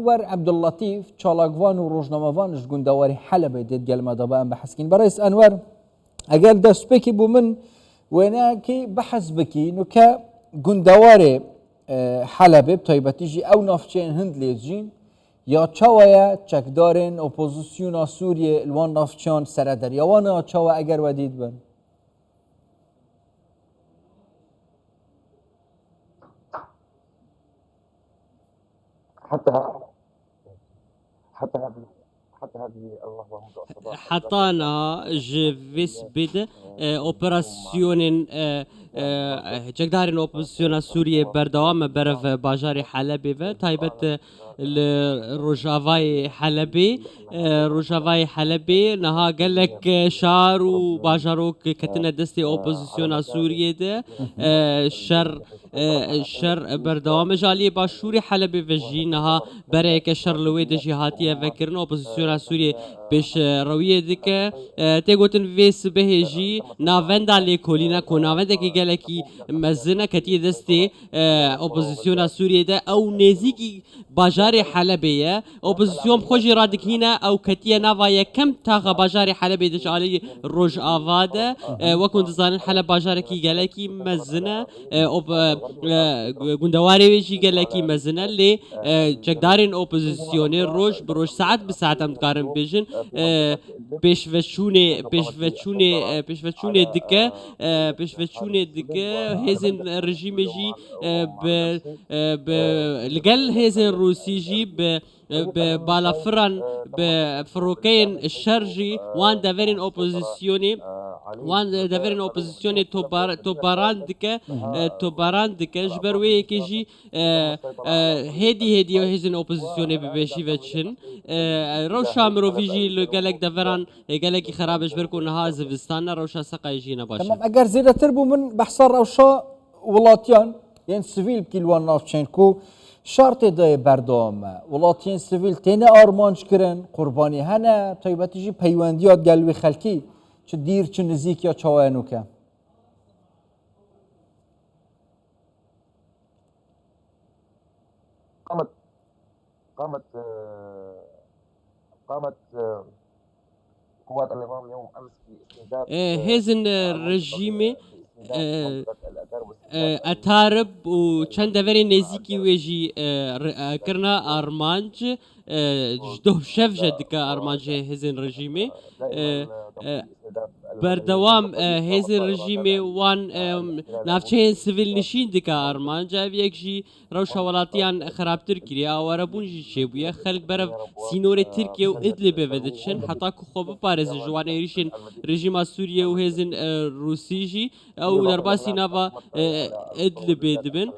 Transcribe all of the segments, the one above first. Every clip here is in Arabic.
ور عبد اللطيف چالاگوان و روزنامه‌وانش گوندواری حلب دید گلمه دابا ام بحثکین برایس انور اگر دست بکی بو من وینا کی بحث بکی نو که گوندواری حلب بتایبتیجی او نافچین هند لیزجین یا چاویا چکدارن اپوزیسیون سوریه الوان نافچان سردر یا وانا چاوا اگر ودید بن حطانا جفيس بيد اوبراسيون جگدارین اپوزیسیون سوریه بردوام برف باجاری حلبی و تایبت روجاوای حلبی نها گلک شار و باجاروک کتنه دستی اپوزیسیون سوریه ده شر بردوام جالی باشوری حلبی و جی نها برای که شر لوید جهاتیه و کرن اپوزیسیون سوریه پیش رویه دکه تگوتن ویس بهجی ناوندا لیکولینا کو ناوندا کی گلکی مزنه کتی دستی اپوزیسیون سوریه ده او نزیکی باجار حلبیه اپوزیسیون خوشی رادکینا او کتی نوای کم تاغ باجار حلبیه دش علی روج آواده وکن دزان حلب باجار کی گلکی مزنه گوندواری ویجی گلکی مزنه لی چکدارین اپوزیسیون روج بروج ساعت به ساعت هم کارم بیشن پیشوچونه دکه هزین رژیم جی به لگل هزین روسی جی به بالافران به فروکین الشرجي وان دافرين اوبوزيسيوني توباران دكه جبروي كيجي هدي وهزين اوبوزيسيوني ببشي وچن روشا مروفيجي لقالك دافران قالك خرابش بركون هاز فيستانا روشا سقا يجينا باشا تمام اگر زيادة تربو من بحصار روشا ولاتيان يعني سيفيل كيلوان نافچنكو شرط دای بردام ولاتین سیویل تنه آرمانج کرن قربانی هنه طیبتی جی پیوندیات گلوی خلکی چه دیر چه نزیک یا چاوانو که قامت قوات النظام اليوم امس باستهداف هزن رژیمی اتارب و چند دوری نزیکی ویجی کرنا آرمانج جدو شف جدکا آرمانج هزن رژیمی بردوام هزن رژیمی وان نافچه سیویل نشین دکا آرمانج اویک جی روش ولاتیان خرابتر کری آواربون جی شبویه خلق برف سینور ترکیه و ادلبه ودچن حتی که خوب پارز جوان ایریشن رژیم سوریه و هزن روسی جی او درباسی نوا ادلبه دبن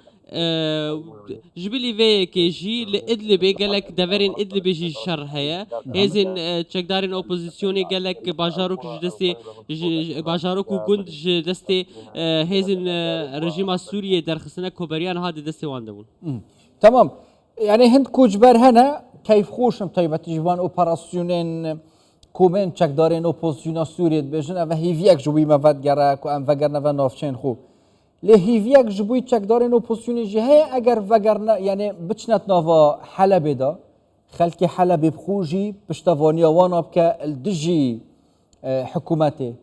جبلي في كيجي لإدلبي قالك دافرين إدلبي جي شر هيا هزين تشكدارين اوبوزيسيوني قالك باجاروك جدستي باجاروك وجند جدستي هزين رژیم سوریه درخصنا كوبريان هذا دستي واندون تمام يعني هند كوجبر هنا كيف خوشم طيبة جوان اوبراسيونين کومن چکدارین اپوزیسیون سوریه بجن و هیویک جوی مفاد گره کو ام وگرنه و نافچین خو له هیویک جوی چکدارین اپوزیسیون جه اگر وگرنه یعنی بچنت نوا حلب دا خلک حلب بخوجی پشتوانی واناب که الدجی حکومته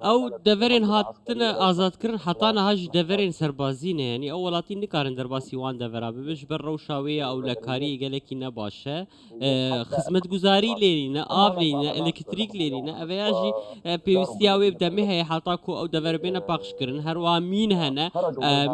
او دفرين هاتنا آزاد كرن حطانا هاج دفرين سربازين يعني اولاتي نكارن درباسي وان دفرا ببش برو شاوية او لكاري قالكي نباشا خدمت گزاري لينا آف لينا الكتريك لينا اوياجي بيوستياوي بدمي هي حطاكو او دفر بينا باقش كرن هروا مين هنا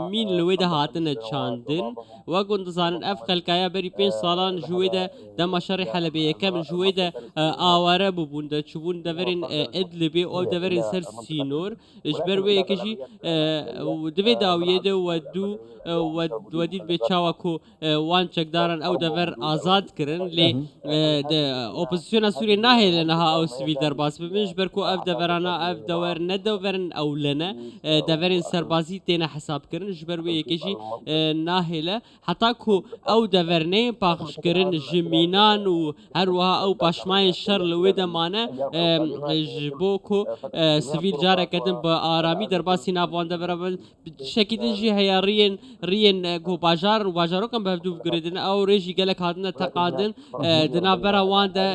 مين لويدا هاتنا تشاندن وقند زانن اف خلقايا بري 5 سالان جويدا دم شري حلبية كم جويدا آوارا ببوندا چوبون دفرين دەڤەرین ئەدلبێ ئەو دەڤەرین سەر سینۆر ژبەر وەیەکەژی دەوێ داویێدە و دوو ودید بێ چاوەکو وان چەکدارن ئەو دەڤەر ئازاد کردن لێ ئۆپۆزیسیۆنە سووریە ناهێت لە نەها ئەو سڤیل دەرباس ببن ژبەرکو ئەف دەڤەرانە ئەف دەوەر نەدەڤەرن ئەو لەنە دەڤەرین سەربازی تێنە حسابکردن ژبەر وەیەکەژی ناهێلە حتاکو ئەو دەڤەرنەیە پاخشکردن ژ مینان و هەروەها ئەو پاشمایە شەر لەوێ دەمانە ji bo ku sivîl carekedin bi aramî derbasî navwan de beraber şekî din jî heya riyên ku bajar û bajarokan bevdû girdin ew rê jî gelek hatine teqadin di navbera wan de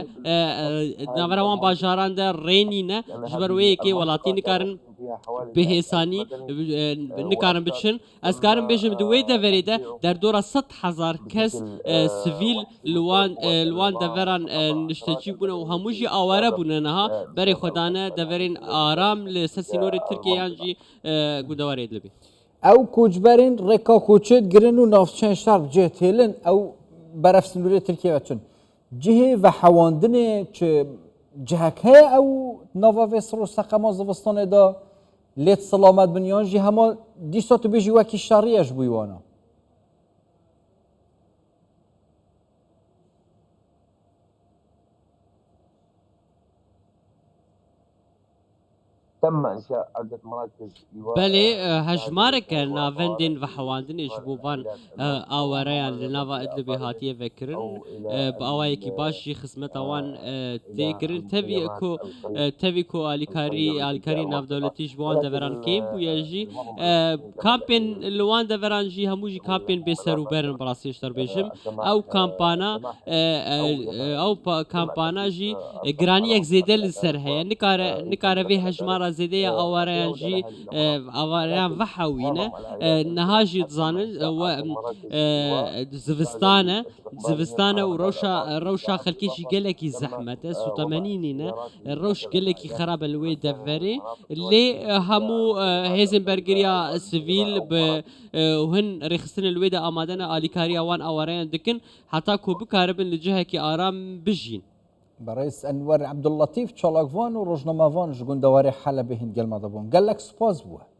navbera wan bajaran de rênîne ji ber wê yekê welatî nikarin bihêsanî nikarin biçin ez karim bêjim di wê deverê de derdora 100,000 kes sivîl li wan deveran niştecî bûne û hemû jî aware bûne niha berê xwedane deverên aram li ser sînorê Tirkiyeyan jî gudewarê dibê. Ew koçberên rêka koçê girin û navçeyên şer bi cih têlin ew beref sînorê Tirkiye ve çin. Cihê ve hewandinê çi cihek heye ew nava vê sir û seqema zivistanê da lêt silamet bin yan jî hema dîsa tu bêjî wekî şerriye ji bo wana. تم إنشاء عدة مراكز إيواء بله هجمارك ناوندين و حواندنش بوان آواريان لناوا ادلبي هاتيه وكرن باوای کی باشی خدمت وان تکرن تبی کو آلیکاری ناو دولتیش بوان دوران کیم بویجی کامپین لوان دوران جی هموجی کامپین به سروبرن براسیش در بیشم او کامپانا جی گرانی یک زیده لسر هه نکاره وی هجمارا زیده آواريان جي آواريان وحوينه نهاجي تزانن زفستانه وروشا خلكيشي قالكي زحمته سوتمانينينه الروش قالكي خراب الوي دفري اللي همو هيزنبرغريا سيفيل وهن رخصن الويدا آمادنا آليكاريا وان آواريان دكن حتى كو بكاربن لجهكي آرام بجين برئيس أنور عبد اللطيف تشالاكفان ورجنمافان جگون دواري حلبه هند قال ما دبون قال لك سباز بوه